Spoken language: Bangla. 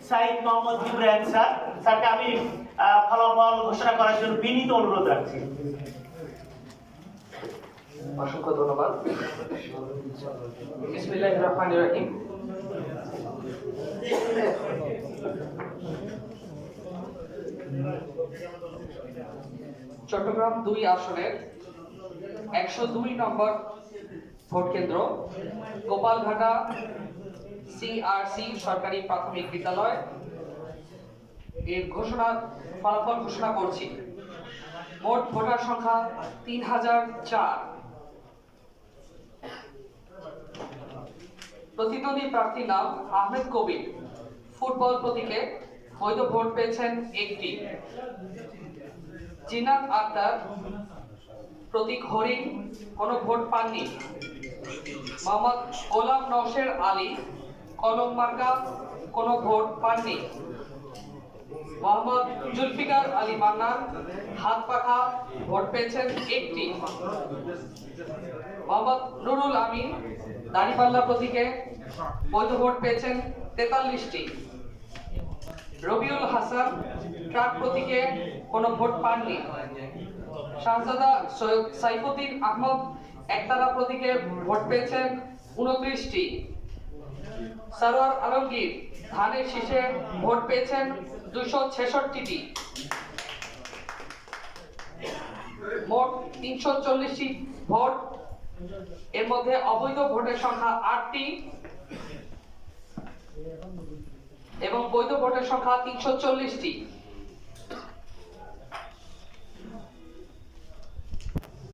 সাইদ মোহাম্মদ ইব্রাহিম স্যার। স্যারকে আমি ফলাফল ঘোষণা করার জন্য বিনীত অনুরোধ রাখছি। অসংখ্য ধন্যবাদ। বিসমিল্লাহির রহমানির রহিম। চট্টগ্রাম 2 আসনের 102 নম্বর ভোট কেন্দ্র গোপালঘাটা সিআরসি সরকারি প্রাথমিক বিদ্যালয় এর ফলাফল ঘোষণা করছি। মোট ভোটার সংখ্যা 3004। প্রতিদ্বন্দ্বী প্রার্থীর নাম আহমেদ কবির, ফুটবল প্রতীকে বৈধ ভোট পেয়েছেন 1টি। জিনাত আক্তার, প্রতীক হরিণ, কোনো ভোট পাননি। মোহাম্মদ গোলাম নওশের আলী, কলম মার্কা, কোনো ভোট পাননি। মোহাম্মদ জুলফিকার আলী মান্নান, হাত পাখা, ভোট পেয়েছেন 1টি। মোহাম্মদ নুরুল আমিন, দাড়িপাল্লা প্রতীকে বৈধ ভোট পেয়েছেন 43টি। রবিউল হাসান, ট্রাক প্রতীকে কোনো ভোট পাননি। শাহজাদা সৈয়দ সাইফুদ্দিন আহমদ, একতারা প্রতীকে ভোট পেয়েছেন 29টি। সরওয়ার আলমগীর, ধানের শীষে ভোট পেয়েছেন 266টি। মোট 340টি ভোট, এর মধ্যে অবৈধ ভোটের সংখ্যা 8টি এবং বৈধ ভোটের সংখ্যা 340টি।